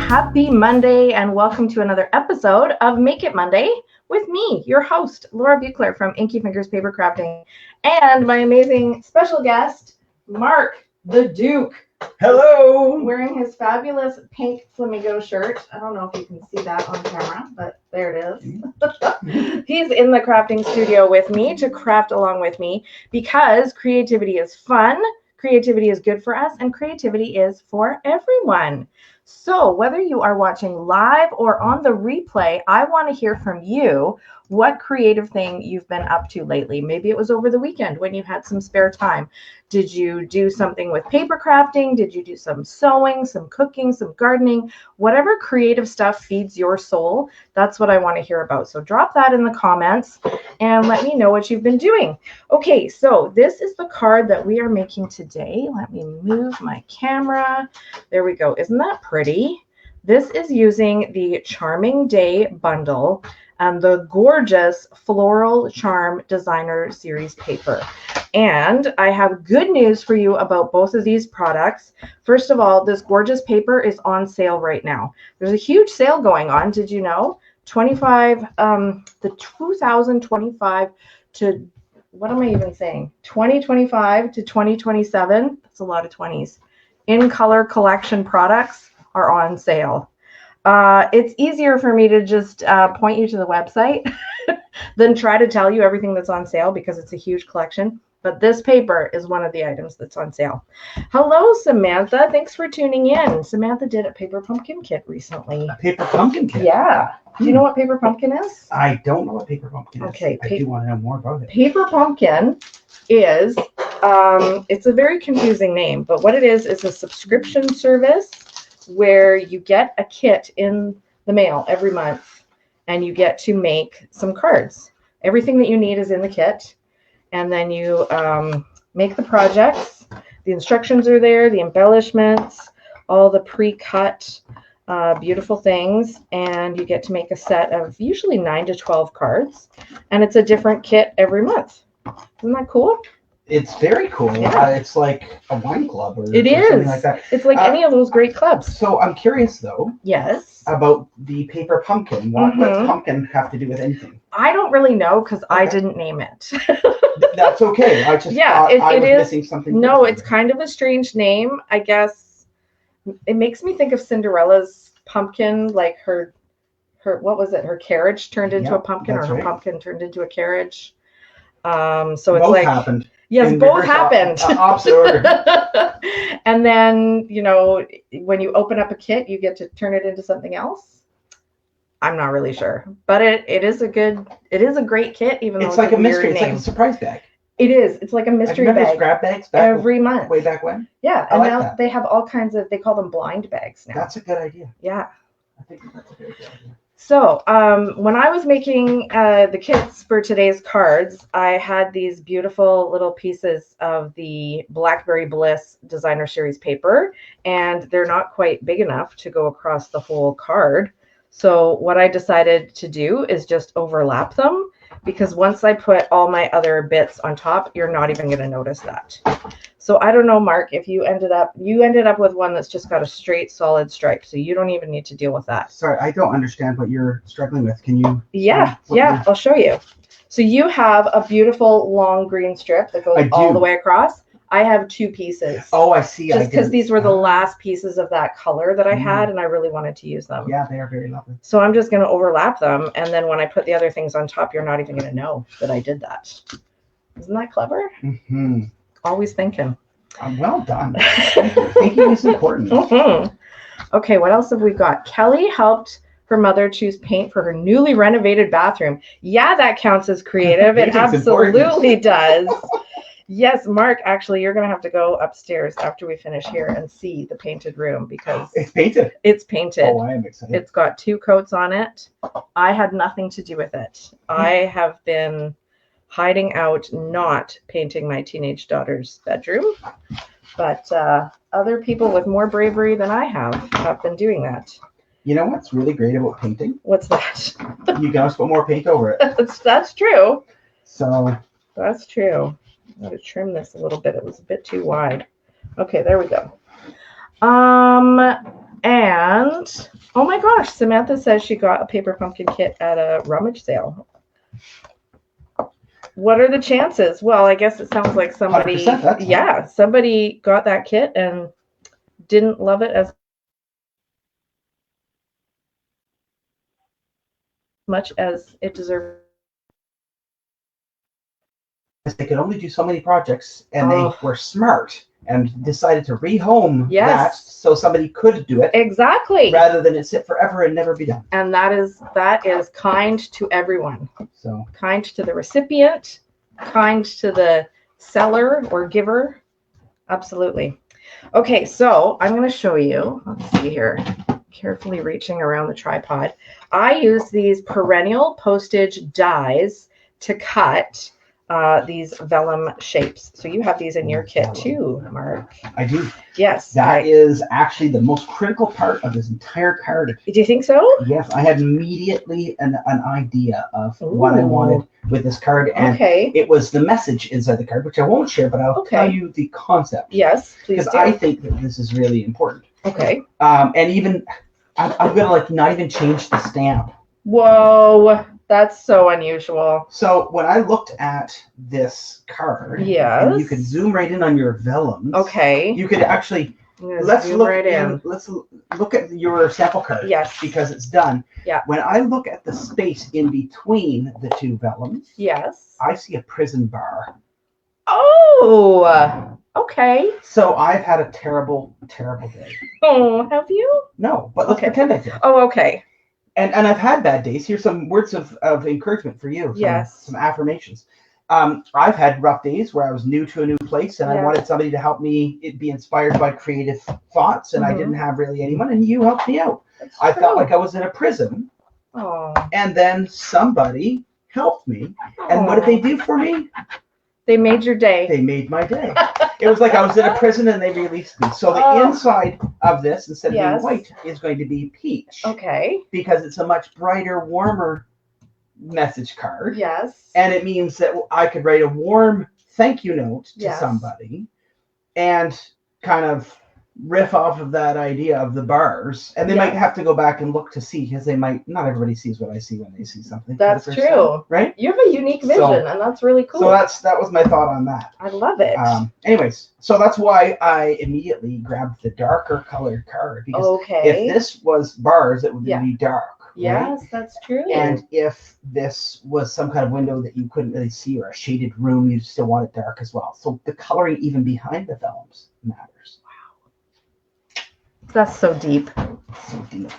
happy Monday, and welcome to another episode of Make It Monday with me, your host, Laura Buechler from Inky Fingers Papercrafting, and my amazing special guest, Mark the Duke. Hello! Wearing his fabulous pink flamingo shirt. I don't know if you can see that on camera, but there it is. He's in the crafting studio with me to craft along with me because creativity is fun, creativity is good for us, and creativity is for everyone. So whether you are watching live or on the replay, I want to hear from you what creative thing you've been up to lately. Maybe it was over the weekend when you had some spare time. Did you do something with paper crafting? Did you do some sewing, some cooking, some gardening? Whatever creative stuff feeds your soul, that's what I want to hear about. So drop that in the comments and let me know what you've been doing. Okay, so this is the card that we are making today. Let me move my camera. There we go. Isn't that pretty? This is using the Charming Day bundle and the gorgeous Floral Charm Designer Series paper. And I have good news for you about both of these products. First of all, this gorgeous paper is on sale right now. There's a huge sale going on. Did you know? The 2025 to, what am I even saying? 2025 to 2027. That's a lot of 20s. In color collection products are on sale. It's easier for me to just point you to the website than try to tell you everything that's on sale because it's a huge collection. But this paper is one of the items that's on sale. Hello, Samantha. Thanks for tuning in. Samantha did a paper pumpkin kit recently. A paper pumpkin kit? Yeah. Do you know what paper pumpkin is? I don't know what paper pumpkin is. Okay. I do want to know more about it. Paper pumpkin is, it's a very confusing name, but what it is a subscription service where you get a kit in the mail every month and you get to make some cards. Everything that you need is in the kit. And then you make the projects. The instructions are there, the embellishments, all the pre-cut beautiful things. And you get to make a set of usually 9 to 12 cards. And it's a different kit every month. Isn't that cool? It's very cool. Yeah. It's like a wine club or it is. Something like that. It's like any of those great clubs. So I'm curious, though. Yes. About the paper pumpkin. What does pumpkin have to do with anything? I don't really know because I didn't name it. That's okay. I just thought I was missing something. No, it's kind of a strange name. I guess it makes me think of Cinderella's pumpkin, like her what was it? Her carriage turned into a pumpkin, or her pumpkin turned into a carriage. So it's both like happened. Yes, both happened. Opposite order. And then, when you open up a kit, you get to turn it into something else. I'm not really sure, but it is a great kit, even though it's like a mystery. Name. It's like a surprise bag. It is. It's like a mystery bag. Remember scrap bags every month. Way back when? Yeah, and now they have all kinds of, they call them blind bags now. That's a good idea. Yeah. I think that's a very good idea. So when I was making the kits for today's cards, I had these beautiful little pieces of the Blackberry Bliss Designer Series paper, and they're not quite big enough to go across the whole card. So what I decided to do is just overlap them, because once I put all my other bits on top, you're not even going to notice that. So I don't know, Mark, if you ended up with one that's just got a straight solid stripe, so you don't even need to deal with that. Sorry, I don't understand what you're struggling with. Can you? Yeah, I'll show you. So you have a beautiful long green strip that goes all the way across. I have 2 pieces. Oh, I see. Just because these were the last pieces of that color that I had, and I really wanted to use them. Yeah, they are very lovely. So I'm just going to overlap them, and then when I put the other things on top, you're not even going to know that I did that. Isn't that clever? Mm-hmm. Always thinking. Well done. Thinking is important. Mm-hmm. Okay, what else have we got? Kelly helped her mother choose paint for her newly renovated bathroom. Yeah, that counts as creative. It absolutely does. Yes, Mark, actually, you're going to have to go upstairs after we finish here and see the painted room, because it's painted. It's painted. Oh, I am excited. It's got 2 coats on it. I had nothing to do with it. I have been hiding out, not painting my teenage daughter's bedroom, but other people with more bravery than I have been doing that. You know what's really great about painting? What's that? You can just put more paint over it. That's true. So that's true. I'm going to trim this a little bit. It was a bit too wide. Okay, there we go. And oh my gosh, Samantha says she got a paper pumpkin kit at a rummage sale. What are the chances? Well, I guess it sounds like somebody, yeah, somebody got that kit and didn't love it as much as it deserved. They could only do so many projects, and they were smart and decided to rehome that so somebody could do it. Exactly. Rather than it sit forever and never be done. And that is kind to everyone. So kind to the recipient, kind to the seller or giver. Absolutely. Okay, so I'm going to show you. Let's see here. Carefully reaching around the tripod. I use these perennial postage dies to cut these vellum shapes. So you have these in your kit too, Mark. I do. Yes. That is actually the most critical part of this entire card. Do you think so? Yes, I had immediately an idea of what I wanted with this card. And it was the message inside the card, which I won't share, but I'll tell you the concept. Yes, please do. Because I think that this is really important. Okay. And even, I'm going to not even change the stamp. Whoa. That's so unusual. So when I looked at this card, and you could zoom right in on your vellums. Okay. You could actually let's look at your sample card. Yes. Because it's done. Yeah. When I look at the space in between the two vellums, yes, I see a prison bar. Oh. Okay. So I've had a terrible, terrible day. Oh, have you? No, but let's pretend I did. Oh, okay. And I've had bad days. Here's some words of encouragement for you. Some affirmations. I've had rough days where I was new to a new place and I wanted somebody to help me be inspired by creative thoughts, and I didn't have really anyone, and you helped me out. I felt like I was in a prison. Oh. And then somebody helped me. And what did they do for me? They made your day. They made my day. It was like I was in a prison and they released me. So the inside of this, instead of being white, is going to be peach. Okay. Because it's a much brighter, warmer message card. Yes. And it means that I could write a warm thank you note to somebody and kind of riff off of that idea of the bars. And they might have to go back and look to see, because they might, not everybody sees what I see when they see something. That's true. Right? You have a unique vision, and that's really cool. So that was my thought on that. I love it. Anyways, so that's why I immediately grabbed the darker colored card. Because if this was bars, it would be dark. Yes, that's true. And if this was some kind of window that you couldn't really see, or a shaded room, you'd still want it dark as well. So the coloring even behind the vellums matters. Wow. That's so deep. So deep.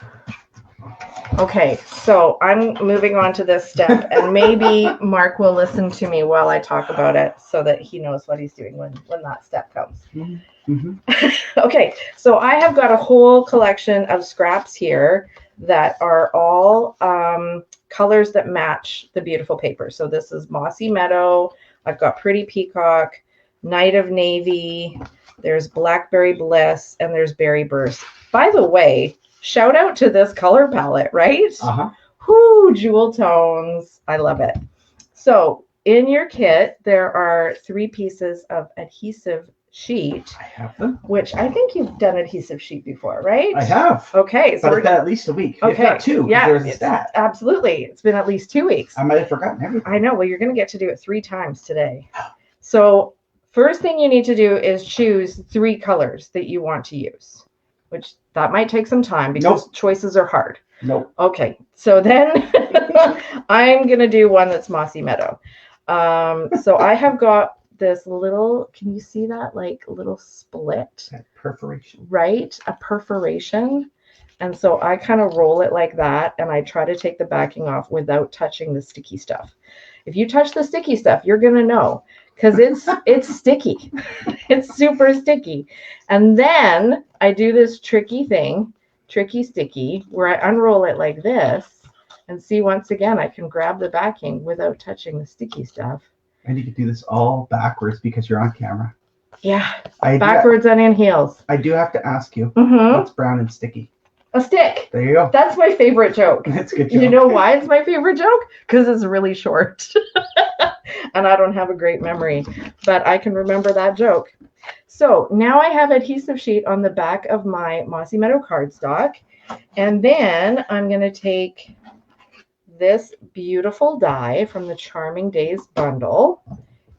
Okay, so I'm moving on to this step, and maybe Mark will listen to me while I talk about it so that he knows what he's doing when that step comes. Mm-hmm. Okay, so I have got a whole collection of scraps here that are all colors that match the beautiful paper. So this is Mossy Meadow. I've got Pretty Peacock, Night of Navy, there's Blackberry Bliss, and there's Berry Burst. By the way, shout out to this color palette, right? Whoo, jewel tones. I love it. So in your kit, there are 3 pieces of adhesive sheet. I have them. Which I think you've done adhesive sheet before, right? I have. Okay. So but it's been at least a week. Okay. If not 2. Yeah. There's a stat. Absolutely. It's been at least 2 weeks. I might have forgotten everything. I know. Well, you're going to get to do it 3 times today. So first thing you need to do is choose 3 colors that you want to use, which that might take some time because choices are hard. Nope. Okay. So then I'm going to do one that's Mossy Meadow. So I have got this little, can you see that, like little split? That perforation. Right? A perforation. And so I kind of roll it like that, and I try to take the backing off without touching the sticky stuff. If you touch the sticky stuff, you're going to know, because it's sticky. It's super sticky. And then I do this tricky sticky, where I unroll it like this, and see, once again, I can grab the backing without touching the sticky stuff. And you can do this all backwards because you're on camera. Yeah, backwards and in heels. I do have to ask you, what's brown and sticky? A stick. There you go. That's my favorite joke. That's a good joke. You know why it's my favorite joke? Because it's really short. And I don't have a great memory, but I can remember that joke. So now I have adhesive sheet on the back of my Mossy Meadow cardstock. And then I'm going to take this beautiful die from the Charming Days bundle,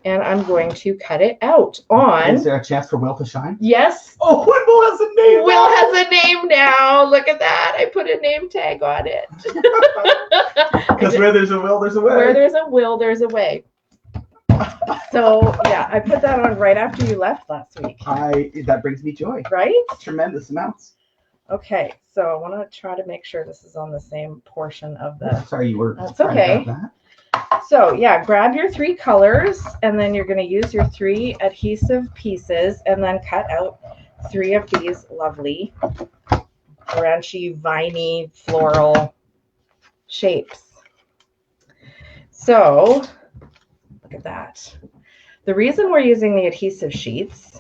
and I'm going to cut it out on... Is there a chance for Will to shine? Yes. Oh, Will has a name. Will has a name now. Look at that. I put a name tag on it. Because where there's a will, there's a way. Where there's a will, there's a way. So, yeah, I put that on right after you left last week. That brings me joy. Right? Tremendous amounts. Okay, so I want to try to make sure this is on the same portion of the... Sorry, you were... That's okay. So, yeah, grab your 3 colors, and then you're going to use your 3 adhesive pieces, and then cut out 3 of these lovely branchy, viney, floral shapes. So, look at that. The reason we're using the adhesive sheets,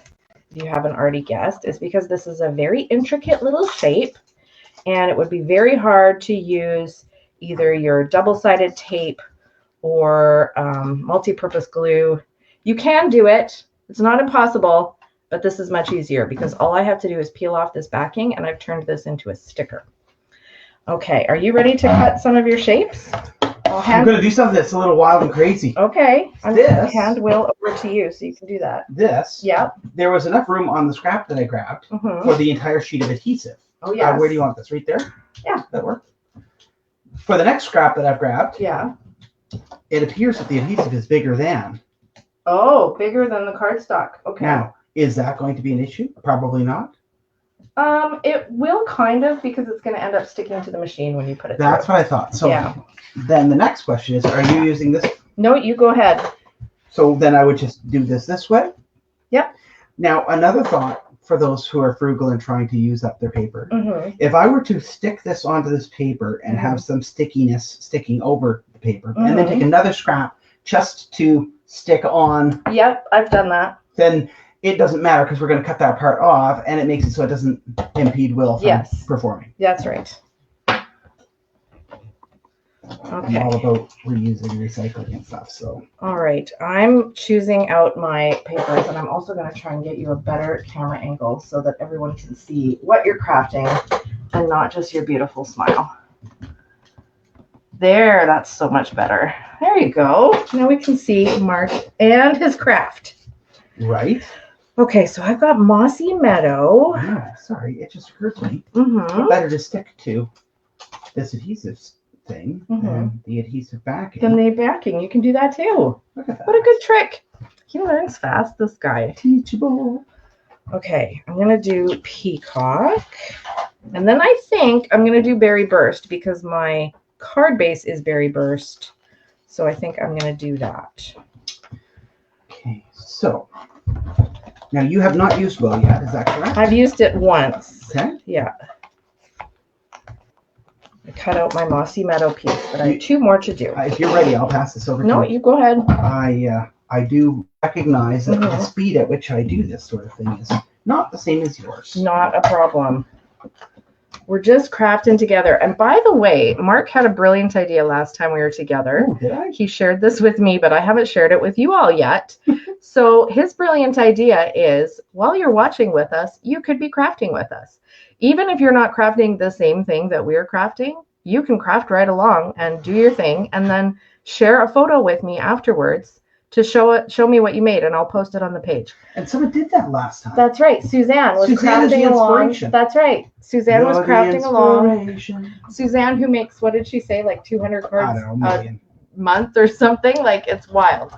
if you haven't already guessed, is because this is a very intricate little shape, and it would be very hard to use either your double-sided tape or multi-purpose glue. You can do it. It's not impossible, but this is much easier because all I have to do is peel off this backing, and I've turned this into a sticker. Okay, are you ready to cut some of your shapes? I'm going to do something that's a little wild and crazy. Okay, I'm going to hand Will over to you so you can do that. This. Yeah. There was enough room on the scrap that I grabbed for the entire sheet of adhesive. Oh, yeah. Where do you want this? Right there? Yeah. That worked. For the next scrap that I've grabbed, yeah, it appears that the adhesive is bigger than. Oh, bigger than the cardstock. Okay. Now, is that going to be an issue? Probably not. It will kind of, because it's going to end up sticking to the machine when you put it through. That's what I thought. So yeah. Then the next question is, are you using this? No, you go ahead. So then I would just do this way? Yep. Now, another thought for those who are frugal and trying to use up their paper. If I were to stick this onto this paper and have some stickiness sticking over the paper, and then take another scrap just to stick on. Yep, I've done that. Then it doesn't matter because we're going to cut that part off, and it makes it so it doesn't impede Will from performing. That's right. Okay. I'm all about reusing and recycling and stuff. So. All right, I'm choosing out my papers, and I'm also going to try and get you a better camera angle so that everyone can see what you're crafting and not just your beautiful smile. There, that's so much better. There you go. Now we can see Mark and his craft. Right. Okay, so I've got Mossy Meadow. Yeah, sorry, it just occurred to me. It's better to stick to this adhesive thing than the adhesive backing. Then the backing, you can do that too. Look at that. What a good trick. He learns fast, this guy. Teachable. Okay, I'm going to do Peacock. And then I think I'm going to do Berry Burst because my card base is Berry Burst. So I think I'm going to do that. Okay, so now you have not used Will yet, is that correct? I've used it once. Okay. Yeah. I cut out my Mossy Meadow piece, but I have 2 more to do. If you're ready, I'll pass this over to you. No, you go ahead. I do recognize that the speed at which I do this sort of thing is not the same as yours. Not a problem. We're just crafting together. And by the way, Mark had a brilliant idea last time we were together. Oh, did I? He shared this with me, but I haven't shared it with you all yet. So his brilliant idea is, while you're watching with us, you could be crafting with us. Even if you're not crafting the same thing that we're crafting, you can craft right along and do your thing and then share a photo with me afterwards to show me what you made, and I'll post it on the page. And someone did that last time. That's right. Suzanne was crafting along. That's right. Suzanne was crafting along. Suzanne, who makes, what did she say, like 200 cards a month or something? Like, it's wild.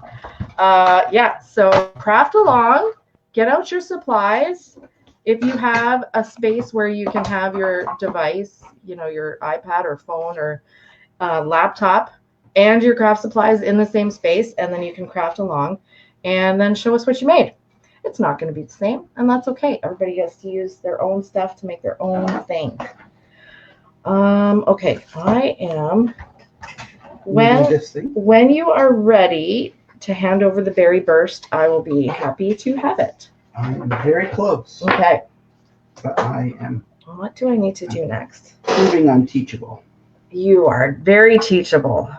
Yeah, so craft along, get out your supplies. If you have a space where you can have your device, you know, your iPad or phone or laptop, and your craft supplies in the same space, and then you can craft along and then show us what you made. It's not going to be the same, and that's okay. Everybody gets to use their own stuff to make their own thing. Okay, I am, when you are ready to hand over the Berry Burst, I will be happy to have it. I am very close. Okay. But I am. What do I need to do next? Proving I'm teachable. You are very teachable.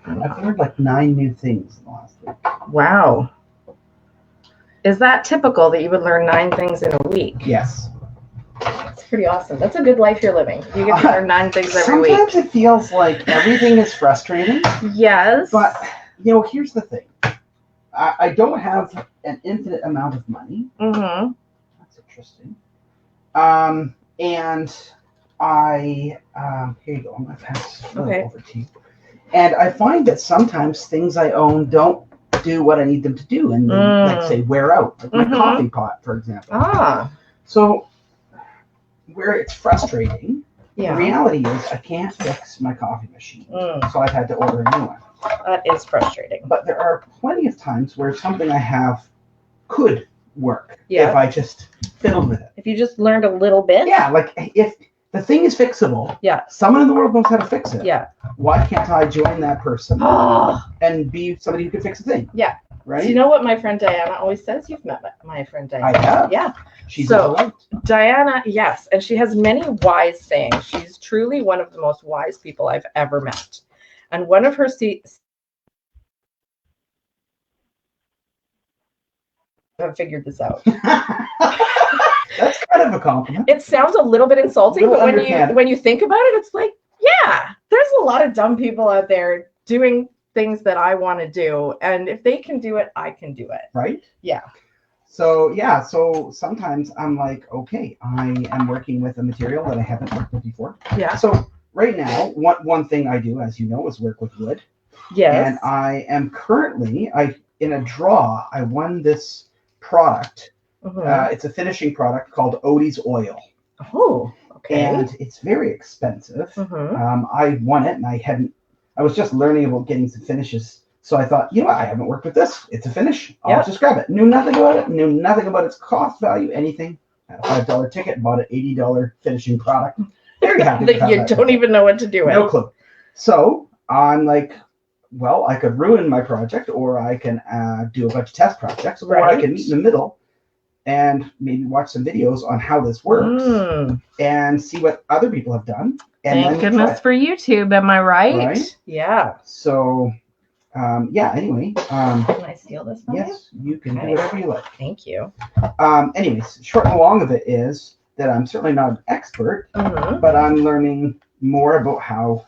I've learned like 9 new things in the last week. Wow. Is that typical that you would learn 9 things in a week? Yes. That's pretty awesome. That's a good life you're living. You get to learn 9 things every week. Sometimes it feels like everything is frustrating. Yes. But, you know, here's the thing. I don't have an infinite amount of money. Mm-hmm. That's interesting. And I, here you go. I'm going to pass it over to you. And I find that sometimes things I own don't do what I need them to do, and they, like, say, wear out. Like my coffee pot, for example. So where it's frustrating, the reality is I can't fix my coffee machine. So I've had to order a new one. That is frustrating. But there are plenty of times where something I have could work if I just fiddled with it. If you just learned a little bit? Yeah, like if the thing is fixable, someone in the world knows how to fix it. Yeah. Why can't I join that person and be somebody who can fix a thing? Yeah. Right? Do you know what my friend Diana always says? You've met my friend Diana. I have. Yeah. She's so Diana, yes, and she has many wise sayings. She's truly one of the most wise people I've ever met. And one of her have figured this out. That's kind of a compliment. It sounds a little bit insulting, but when you think about it, it's like, yeah, there's a lot of dumb people out there doing things that I want to do, and if they can do it, I can do it. Right? Yeah. So sometimes I'm like, okay, I am working with a material that I haven't worked with before. Yeah. So right now, one thing I do, as you know, is work with wood. Yes. And I am currently, in a draw, I won this product. It's a finishing product called Odie's Oil. Oh, okay. And it's very expensive. I won it, and I was just learning about getting some finishes. So I thought, you know what, I haven't worked with this. It's a finish. I'll just grab it. Knew nothing about it. Knew nothing about its cost value, anything. Had a $5 ticket, bought an $80 finishing product. Very happy. That you don't even know what to do with. No clue. So I'm like, well, I could ruin my project, or I can do a bunch of test projects, or I can meet in the middle and maybe watch some videos on how this works and see what other people have done. And thank goodness for YouTube, am I right? Yeah. So, anyway. Can I steal this from you? Yes, you can do whatever you like. Thank you. Anyways, short and long of it is that I'm certainly not an expert, but I'm learning more about how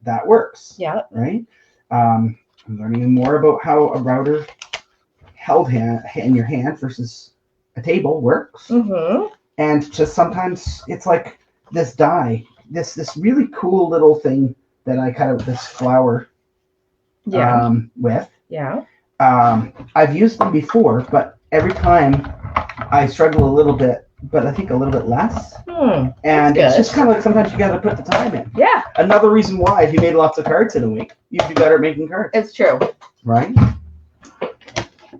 that works. Yeah. Right? I'm learning more about how a router held in your hand versus a table works. And just sometimes it's like this die, this really cool little thing that I cut out this flower with. Yeah. I've used them before, but every time I struggle a little bit, but I think a little bit less. And it's just kind of like sometimes you got to put the time in. Yeah. Another reason why, if you made lots of cards in a week, you'd be better at making cards. It's true. Right?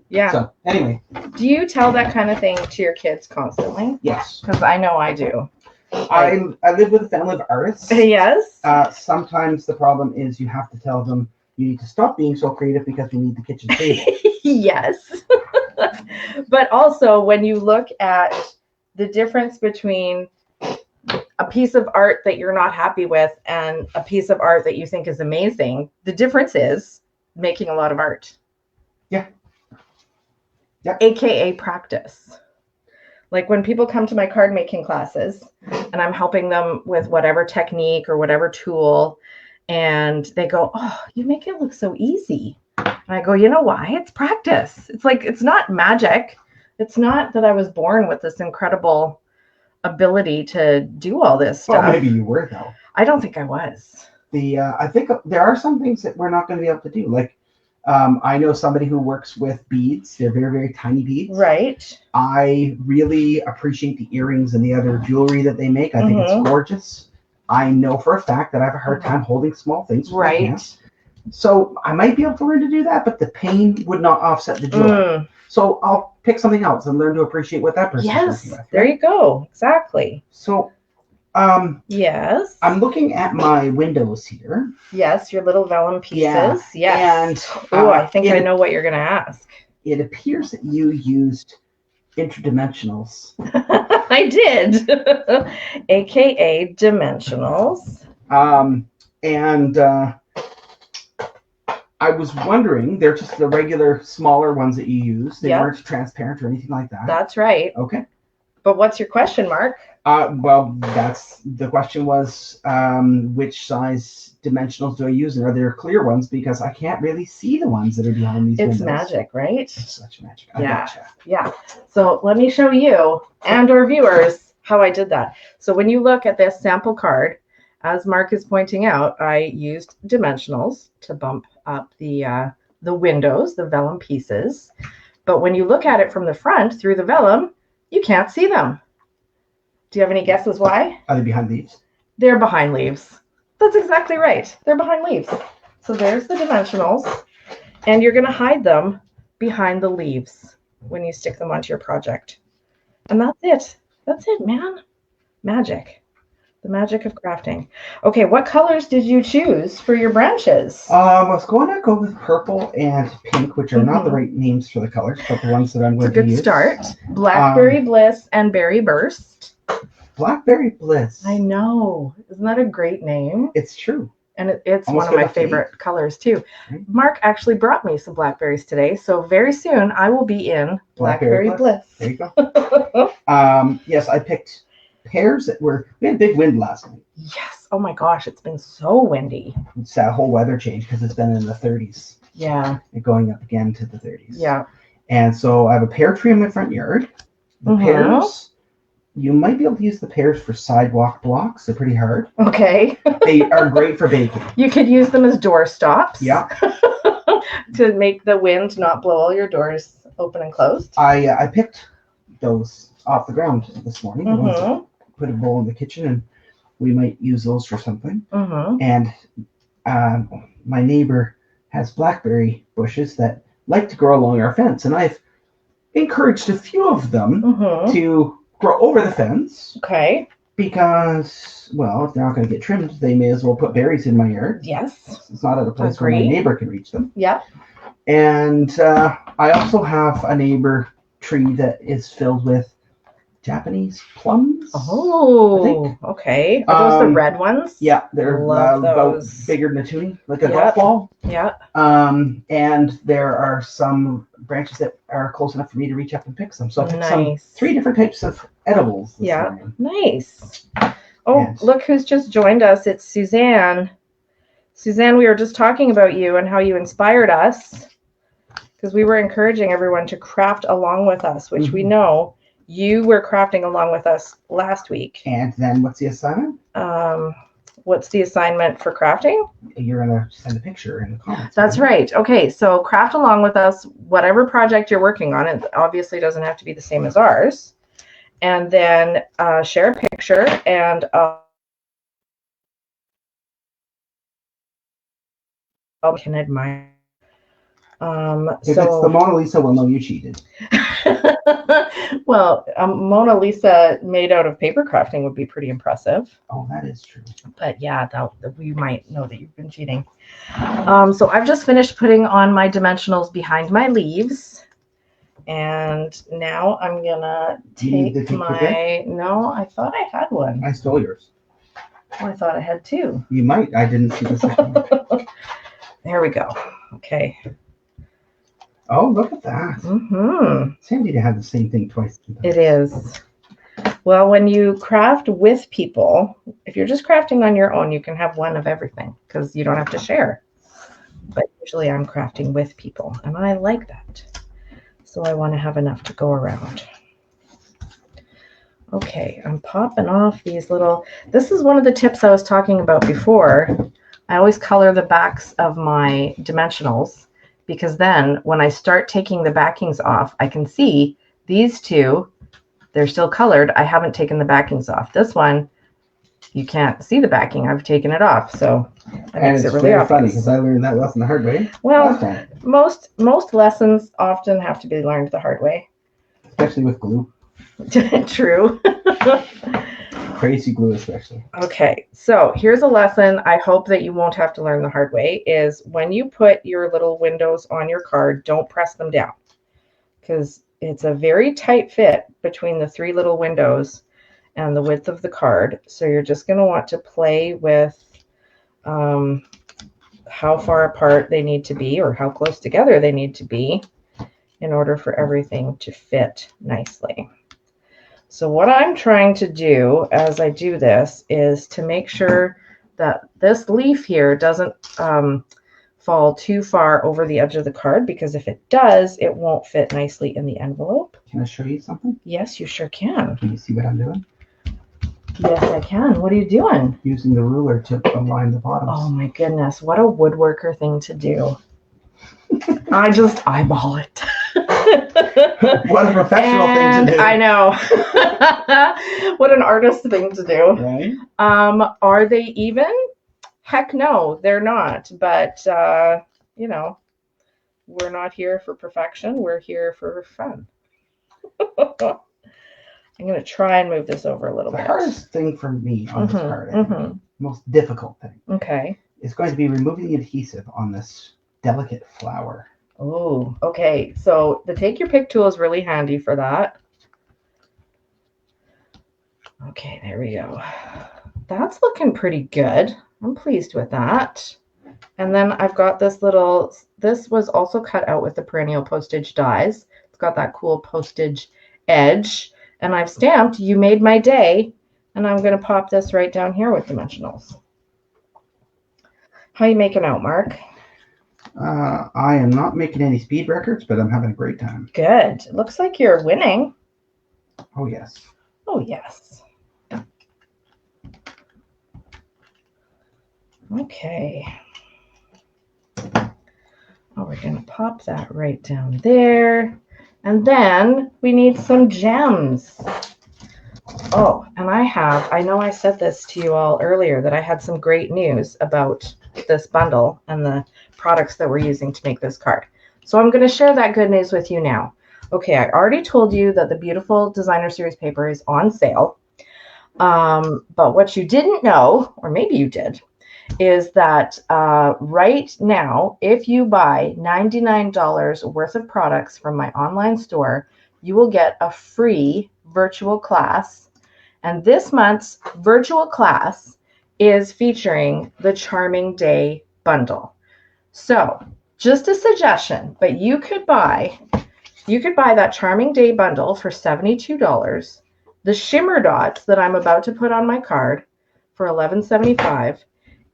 Yeah. So, anyway. Do you tell that kind of thing to your kids constantly? Yes. Because I know I do. I live with a family of artists. Yes. Sometimes the problem is you have to tell them you need to stop being so creative because we need the kitchen table. Yes. But also, when you look at the difference between a piece of art that you're not happy with and a piece of art that you think is amazing, the difference is making a lot of art. Yeah. Yeah. AKA practice. Like when people come to my card making classes and I'm helping them with whatever technique or whatever tool, and they go, "Oh, you make it look so easy." And I go, "You know why? It's practice. It's like, it's not magic. It's not that I was born with this incredible ability to do all this stuff." Well, maybe you were, though. I don't think I was. I think there are some things that we're not going to be able to do. Like, I know somebody who works with beads. They're very, very tiny beads. Right. I really appreciate the earrings and the other jewelry that they make. I think it's gorgeous. I know for a fact that I have a hard time holding small things. Right. So I might be able to learn to do that, but the pain would not offset the joy. So I'll pick something else and learn to appreciate what that person's working with. Right? There you go. Exactly. So, yes. I'm looking at my windows here. Yes, your little vellum pieces. Yeah. Yes. And I think I know what you're going to ask. It appears that you used interdimensionals. I did. AKA dimensionals. And I was wondering, they're just the regular smaller ones that you use. They weren't transparent or anything like that. That's right. Okay. But what's your question, Mark? Well, that's the question was, which size dimensionals do I use, and are there clear ones? Because I can't really see the ones that are behind these windows. It's magic, right? It's such magic. I gotcha. Yeah. So let me show you and our viewers how I did that. So when you look at this sample card, as Mark is pointing out, I used dimensionals to bump up the windows, the vellum pieces. But when you look at it from the front through the vellum, you can't see them. Do you have any guesses why? Are they behind leaves? They're behind leaves. That's exactly right. They're behind leaves. So there's the dimensionals, and you're going to hide them behind the leaves when you stick them onto your project. And that's it. That's it, man. Magic. The magic of crafting. Okay, what colors did you choose for your branches? I was going to go with purple and pink, which are not the right names for the colors, but the ones that I'm going to use. It's a good start. Blackberry Bliss and Berry Burst. Blackberry Bliss. I know. Isn't that a great name? It's true. And it's almost one of my favorite colors, too. Right. Mark actually brought me some blackberries today, so very soon I will be in Blackberry Bliss. There you go. Yes, I picked pairs that we had a big wind last night. Yes. Oh my gosh, it's been so windy. It's that whole weather change because it's been in the 30s. Yeah. And going up again to the 30s. Yeah. And so I have a pear tree in my front yard. The pears, you might be able to use the pears for sidewalk blocks. They're pretty hard. Okay. They are great for baking. You could use them as door stops. Yeah. To make the wind not blow all your doors open and closed. I picked those off the ground this morning. Put a bowl in the kitchen, and we might use those for something. And my neighbor has blackberry bushes that like to grow along our fence, and I've encouraged a few of them to grow over the fence. Okay. Because, well, if they're not going to get trimmed, they may as well put berries in my yard. Yes. It's not at a place where my neighbor can reach them. Yeah. And I also have a neighbor tree that is filled with Japanese plums. Oh, okay. Are those the red ones? Yeah, they're about bigger than a toonie, like a golf ball. Yeah. And there are some branches that are close enough for me to reach up and pick them. So I picked 3 different types of edibles this morning. Nice. Oh, look who's just joined us. It's Suzanne. Suzanne, we were just talking about you and how you inspired us, because we were encouraging everyone to craft along with us, which we know you were crafting along with us last week. And then what's the assignment? What's the assignment for crafting? You're going to send a picture in the comments. That's right. Okay, so craft along with us, whatever project you're working on. It obviously doesn't have to be the same as ours. And then share a picture, and I can admire. If it's the Mona Lisa, we'll know you cheated. Well, Mona Lisa made out of paper crafting would be pretty impressive. Oh, that is true. But yeah, we might know that you've been cheating. So I've just finished putting on my dimensionals behind my leaves. And now I'm going to take my... No, I thought I had one. I stole yours. Oh, I thought I had 2. You might. I didn't see the second one. There we go. Okay. Oh, look at that. It's handy to have the same thing twice. It is. Well, when you craft with people, if you're just crafting on your own, you can have one of everything because you don't have to share. But usually I'm crafting with people, and I like that. So I want to have enough to go around. Okay, I'm popping off these little... This is one of the tips I was talking about before. I always color the backs of my dimensionals, because then when I start taking the backings off, I can see these 2, they're still colored. I haven't taken the backings off. This one, you can't see the backing. I've taken it off. So that makes it really obvious. Funny because I learned that lesson the hard way. Well, most lessons often have to be learned the hard way. Especially with glue. True. Crazy glue especially. Okay, so here's a lesson I hope that you won't have to learn the hard way, is when you put your little windows on your card, don't press them down, because it's a very tight fit between the 3 little windows and the width of the card. So you're just going to want to play with how far apart they need to be or how close together they need to be in order for everything to fit nicely. So what I'm trying to do as I do this is to make sure that this leaf here doesn't fall too far over the edge of the card, because if it does, it won't fit nicely in the envelope. Can I show you something? Yes, you sure can. Can you see what I'm doing? Yes, I can. What are you doing? Using the ruler to align the bottoms. Oh my goodness, what a woodworker thing to do. I just eyeball it. What a professional thing to do. I know. What an artist thing to do. Right? Are they even? Heck no, they're not. But, you know, we're not here for perfection. We're here for fun. I'm going to try and move this over a little bit. The hardest thing for me on this card, most difficult thing, is going to be removing the adhesive on this delicate flower. Oh, okay. So the take your pick tool is really handy for that. Okay, there we go. That's looking pretty good. I'm pleased with that. And then I've got this little, this was also cut out with the perennial postage dies. It's got that cool postage edge. And I've stamped "You Made My Day," and I'm going to pop this right down here with dimensionals. How you making out, Mark? I am not making any speed records, but I'm having a great time. Good. It looks like you're winning. Oh, yes. Oh, yes. Okay. Oh, we're going to pop that right down there. And then we need some gems. Oh, and I know I said this to you all earlier, that I had some great news about this bundle and the products that we're using to make this card. So I'm going to share that good news with you now. Okay, I already told you that the beautiful designer series paper is on sale. But what you didn't know, or maybe you did, is that right now, if you buy $99 worth of products from my online store, you will get a free virtual class. And this month's virtual class is featuring the Charming Day bundle. So just a suggestion, but you could buy that Charming Day bundle for $72, the shimmer dots that I'm about to put on my card for $11.75,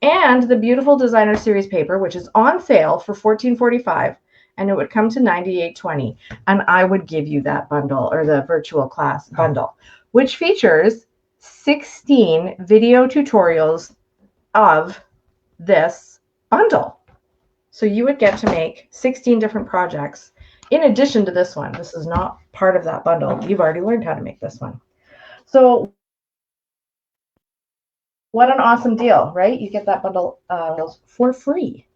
and the beautiful designer series paper, which is on sale for $14.45, and it would come to $98.20. And I would give you that bundle, or the virtual class bundle, which features 16 video tutorials of this bundle. So you would get to make 16 different projects in addition to this one. This is not part of that bundle. You've already learned how to make this one. So what an awesome deal, right? You get that bundle for free.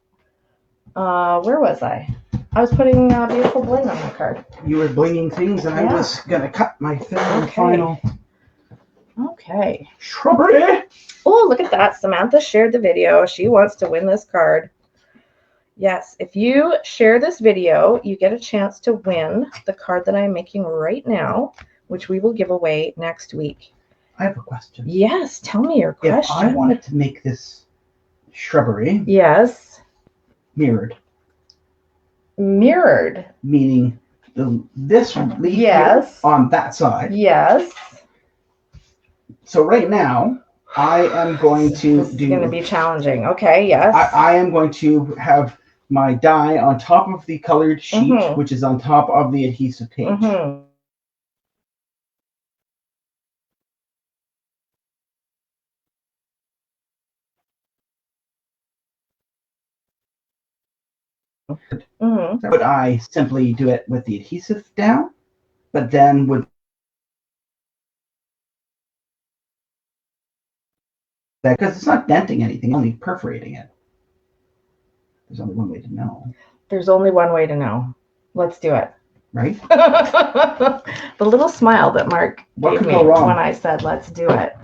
Where was I? I was putting beautiful bling on my card. You were blinging things, and I was going to cut my third and final. Okay. Shrubbery! Oh, look at that. Samantha shared the video. She wants to win this card. Yes, if you share this video, you get a chance to win the card that I'm making right now, which we will give away next week. I have a question. Yes, tell me your question. If I wanted to make this shrubbery. Yes. Mirrored. Mirrored. Meaning this leaf here on that side. Yes. So right now, I am going to This is going to be challenging. Okay, yes. I am going to have my die on top of the colored sheet, which is on top of the adhesive page. Would I simply do it with the adhesive down, but then would that, because it's not denting anything, only perforating it. There's only one way to know. There's only one way to know. Let's do it. Right? The little smile that Mark gave me when I said, let's do it.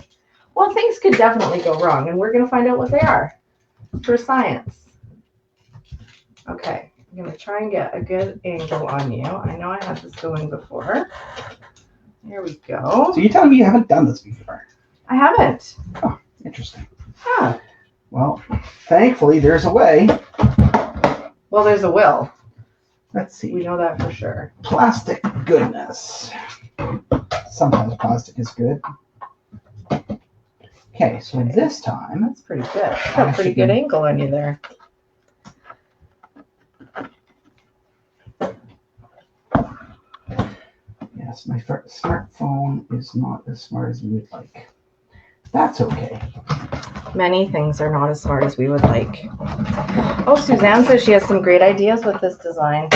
Well, things could definitely go wrong, and we're going to find out what they are for science. Okay, I'm going to try and get a good angle on you. I know I had this going before. There we go. So you're telling me you haven't done this before? I haven't. Oh, interesting. Huh. Well, thankfully, there's a way. Well, there's a will. Let's see. We know that for sure. Plastic goodness. Sometimes plastic is good. Okay, so this time... That's pretty good. Got a pretty good angle on you there. Yes, my smartphone is not as smart as we would like. That's okay. Many things are not as smart as we would like. Oh, Suzanne says she has some great ideas with this design.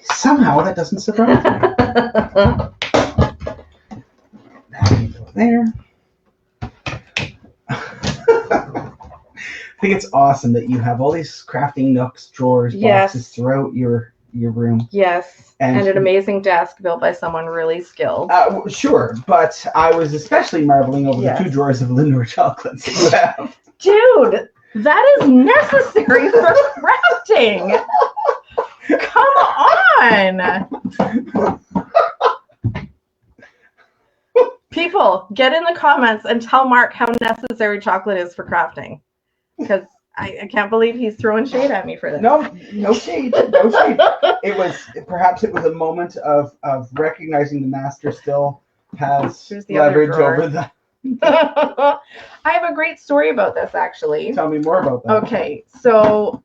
Somehow that doesn't surprise me. That can go there. I think it's awesome that you have all these crafting nooks, drawers, boxes throughout your room. Yes, and an amazing desk built by someone really skilled. Sure, but I was especially marveling over the 2 drawers of Lindor chocolates you have. Dude, that is necessary for crafting. Come on. People, get in the comments and tell Mark how necessary chocolate is for crafting. Because I can't believe he's throwing shade at me for this. No shade. No shade. Perhaps it was a moment of recognizing the master still has leverage over the... I have a great story about this, actually. Tell me more about that. Okay, so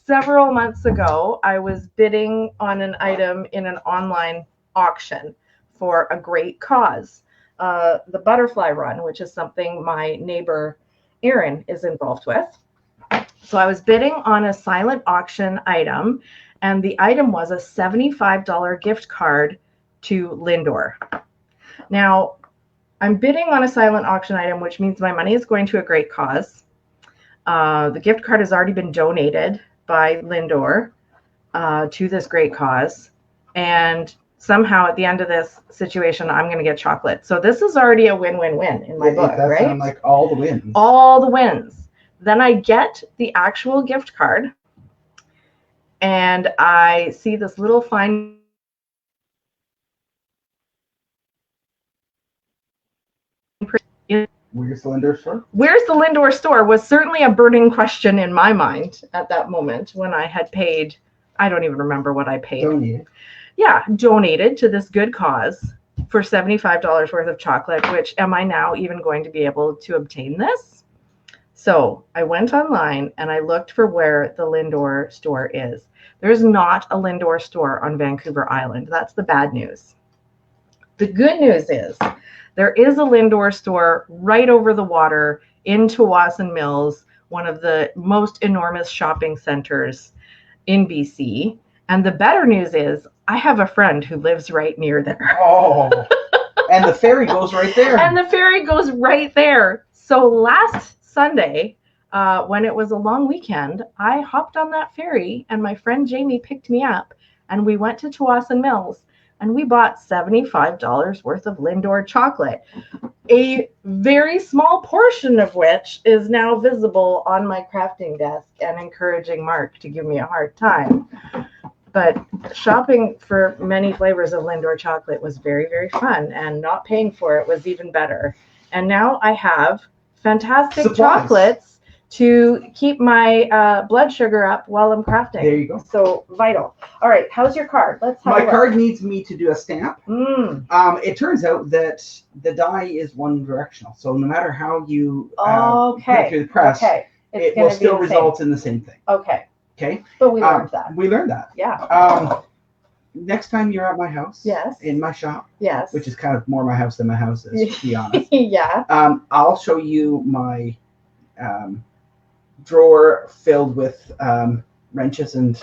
several months ago, I was bidding on an item in an online auction for a great cause. The butterfly run, which is something my neighbor Erin is involved with. So I was bidding on a silent auction item, and the item was a $75 gift card to Lindor. Now, I'm bidding on a silent auction item, which means my money is going to a great cause. The gift card has already been donated by Lindor to this great cause. And somehow at the end of this situation, I'm going to get chocolate. So this is already a win-win-win in my book, right? That sounds like all the wins. All the wins. Then I get the actual gift card, and I see this little fine Where's the Lindor store? Where's the Lindor store was certainly a burning question in my mind at that moment when I had paid, I don't even remember what I paid. Donated. Yeah, donated to this good cause for $75 worth of chocolate, which am I now even going to be able to obtain this? So I went online and I looked for where the Lindor store is. There's not a Lindor store on Vancouver Island. That's the bad news. The good news is there is a Lindor store right over the water in Tsawwassen Mills, one of the most enormous shopping centers in BC. And the better news is I have a friend who lives right near there. Oh, and the ferry goes right there. And the ferry goes right there. So last Sunday, when it was a long weekend, I hopped on that ferry and my friend Jamie picked me up and we went to Tsawwassen Mills and we bought $75 worth of Lindor chocolate, a very small portion of which is now visible on my crafting desk and encouraging Mark to give me a hard time. But shopping for many flavors of Lindor chocolate was very, very fun, and not paying for it was even better. And now I have fantastic chocolates to keep my blood sugar up while I'm crafting. There you go. So vital. All right, how's your card? Let's have a look. My card needs me to do a stamp. It turns out that the die is one directional, so no matter how you put it through the press, it will still result in the same thing. Okay. Okay. But we learned that. We learned that. Yeah. Next time you're at my house, yes, in my shop, yes, which is kind of more my house than my house is, to be honest. Yeah. I'll show you my drawer filled with wrenches and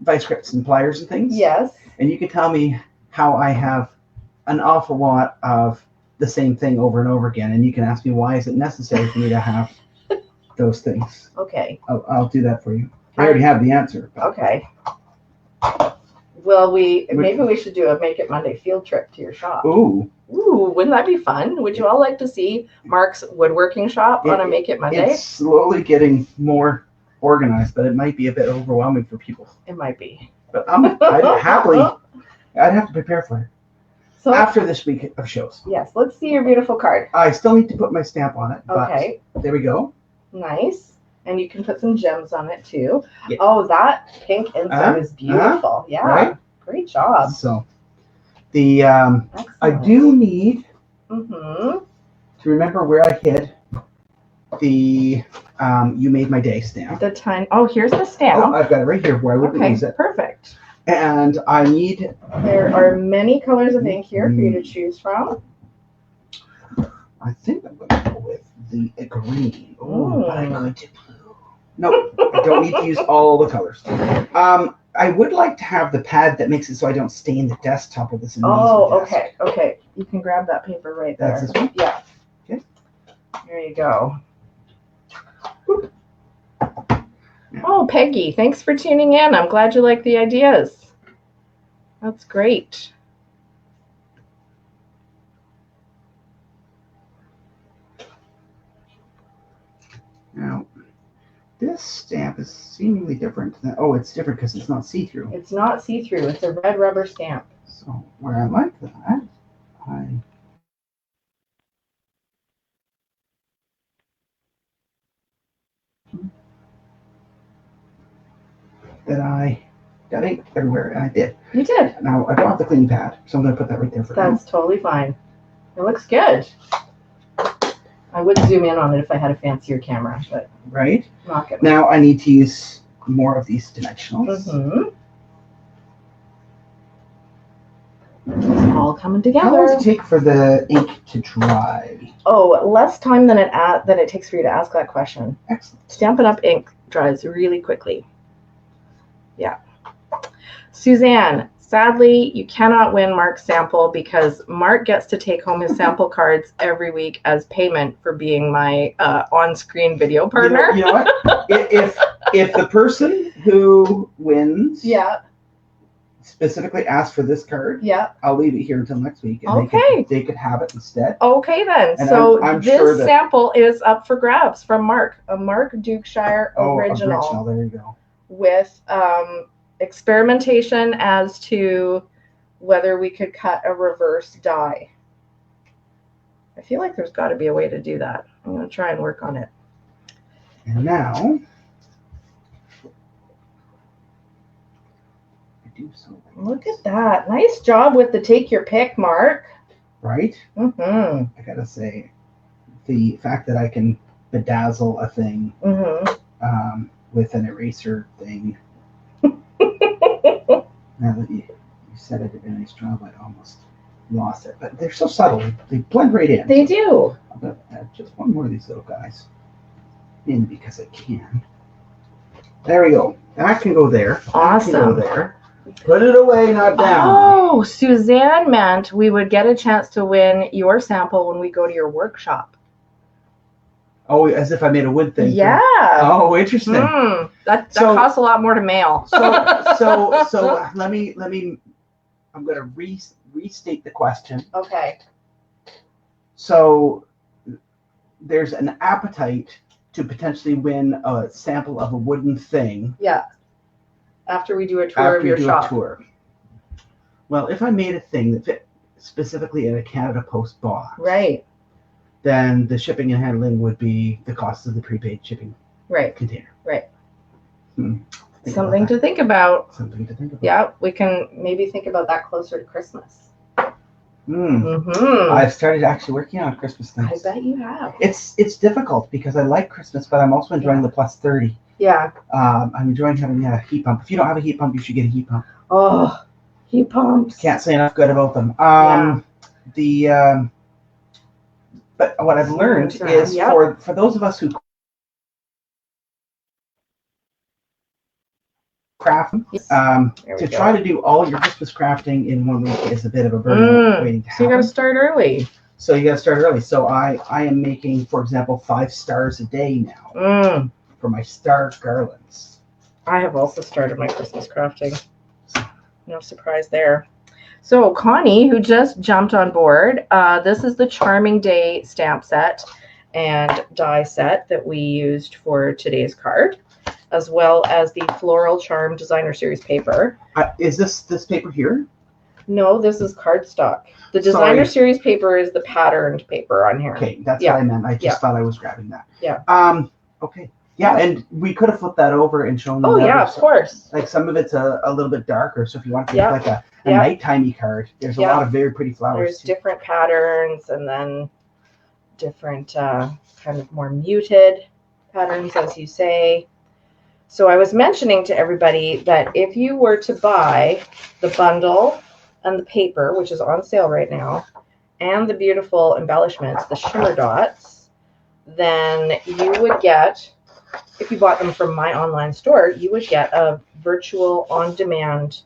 vice grips and pliers and things. Yes. And you can tell me how I have an awful lot of the same thing over and over again, and you can ask me why is it necessary for me to have those things. Okay. I'll do that for you. I already have the answer. Okay. Well, maybe we should do a Make It Monday field trip to your shop. Ooh, wouldn't that be fun? Would you all like to see Mark's woodworking shop on a Make It Monday? It's slowly getting more organized, but it might be a bit overwhelming for people. It might be. But I'd have to prepare for it. So after this week of shows. Yes, let's see your beautiful card. I still need to put my stamp on it. Okay. But there we go. Nice. And you can put some gems on it too. Yeah. Oh, that pink insert is beautiful. Yeah. Right? Great job. So the I do need to remember where I hid the You Made My Day stamp. The time. Oh, here's the stamp. Oh, I've got it right here where I would use it. Perfect. And I need. There are many colors of ink here for you to choose from. I think I'm going to go with the green. Oh, but I could do blue. No, I don't need to use all the colors. I would like to have the pad that makes it so I don't stain the desktop with this amazing desk. Okay. You can grab that paper right there. That's this one? Yeah. Okay. There you go. Oh, Peggy, thanks for tuning in. I'm glad you like the ideas. That's great. Now, this stamp is seemingly different. It's different because it's not see-through. It's not see-through. It's a red rubber stamp. So where I like that, I got ink everywhere, and I did. You did. Now I don't have the clean pad, so I'm going to put that right there for now. That's totally fine. It looks good. I would zoom in on it if I had a fancier camera, but right. I'm not gonna. Now I need to use more of these dimensionals. It's all coming together. How long does it take for the ink to dry? Oh, less time than it takes for you to ask that question. Excellent. Stampin' Up ink dries really quickly. Yeah. Suzanne, sadly, you cannot win Mark's sample because Mark gets to take home his sample cards every week as payment for being my on-screen video partner. You know what? if the person who wins specifically asks for this card, I'll leave it here until next week. And they could have it instead. Okay, then. And so I'm this sure that sample is up for grabs from Mark, a Mark Dukeshire original. There you go. With experimentation as to whether we could cut a reverse die. I feel like there's got to be a way to do that. I'm going to try and work on it. And now, look at that. Nice job with the take your pick, Mark. Right? I gotta say, the fact that I can bedazzle a thing with an eraser thing. Now that you said I did a nice job, I almost lost it. But they're so subtle. They blend right in. They do. I'm going to add just one more of these little guys in because I can. There we go. That can go there. Awesome. That can go there. Put it away, not down. Oh, Suzanne meant we would get a chance to win your sample when we go to your workshop. Oh, as if I made a wood thing. Yeah. Oh, interesting. That costs a lot more to mail. So let me. I'm going to restate the question. Okay. So there's an appetite to potentially win a sample of a wooden thing. Yeah. After we do a tour of your shop. A tour. Well, if I made a thing that fit specifically in a Canada Post box. Right. Then the shipping and handling would be the cost of the prepaid shipping container. Right. Something to think about. Something to think about. Yeah, we can maybe think about that closer to Christmas. I've started actually working on Christmas things. I bet you have. It's difficult because I like Christmas, but I'm also enjoying the plus 30. Yeah. I'm enjoying having a heat pump. If you don't have a heat pump, you should get a heat pump. Oh, heat pumps. Can't say enough good about them. But what I've learned is for those of us who craft, to try to do all your Christmas crafting in 1 week is a bit of a burden waiting to happen. So you got to start early. So I am making, for example, 5 stars a day now for my star garlands. I have also started my Christmas crafting. No surprise there. So Connie, who just jumped on board, this is the Charming Day stamp set and die set that we used for today's card, as well as the Floral Charm Designer Series paper. Is this paper here? No, this is cardstock. The designer series paper is the patterned paper on here. Okay, that's what I meant. I just thought I was grabbing that. Yeah. Okay. Yeah, and we could have flipped that over and shown them. Oh, yeah, of course. Like some of it's a little bit darker, so if you want to make like a nighttime card, there's a lot of very pretty flowers. There's different patterns and then different kind of more muted patterns, as you say. So I was mentioning to everybody that if you were to buy the bundle and the paper, which is on sale right now, and the beautiful embellishments, the shimmer dots, then you would get, if you bought them from my online store, you would get a virtual on-demand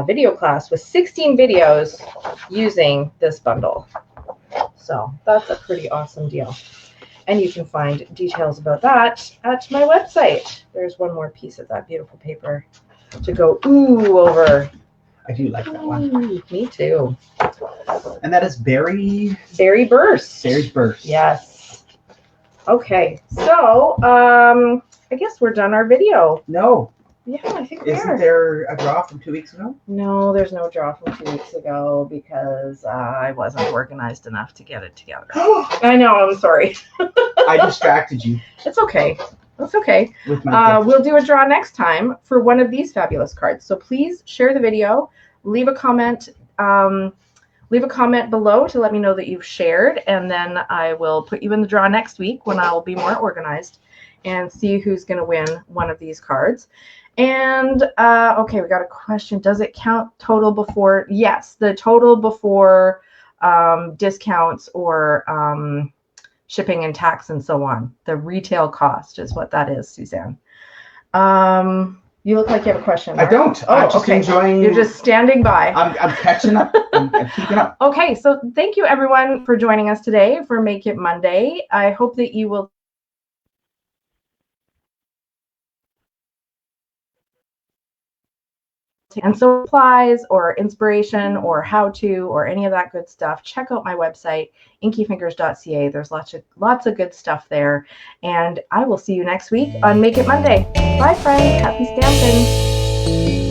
video class with 16 videos using this bundle. So that's a pretty awesome deal. And you can find details about that at my website. There's one more piece of that beautiful paper to go over. I do like that one. Me too. And that is Berry Burst. Berry Burst. Yes. Okay, so I guess we're done our video. No. Yeah, I think we Isn't there a draw from 2 weeks ago? No, there's no draw from 2 weeks ago because I wasn't organized enough to get it together. I know, I'm sorry. I distracted you. It's okay. That's okay. With my we'll do a draw next time for one of these fabulous cards. So please share the video, leave a comment below to let me know that you've shared, and then I will put you in the draw next week when I'll be more organized and see who's going to win one of these cards. And okay, we got a question. Does it count total before? Yes, the total before discounts or shipping and tax and so on. The retail cost is what that is, Suzanne. You look like you have a question. Mark. I don't. Oh, I'm just enjoying. You're just standing by. I'm catching up. I'm keeping up. Okay, so thank you everyone for joining us today for Make It Monday. I hope that you will and so supplies or inspiration or how to or any of that good stuff, check out my website, inkyfingers.ca. There's lots of good stuff there. And I will see you next week on Make It Monday. Bye, friends. Happy stamping.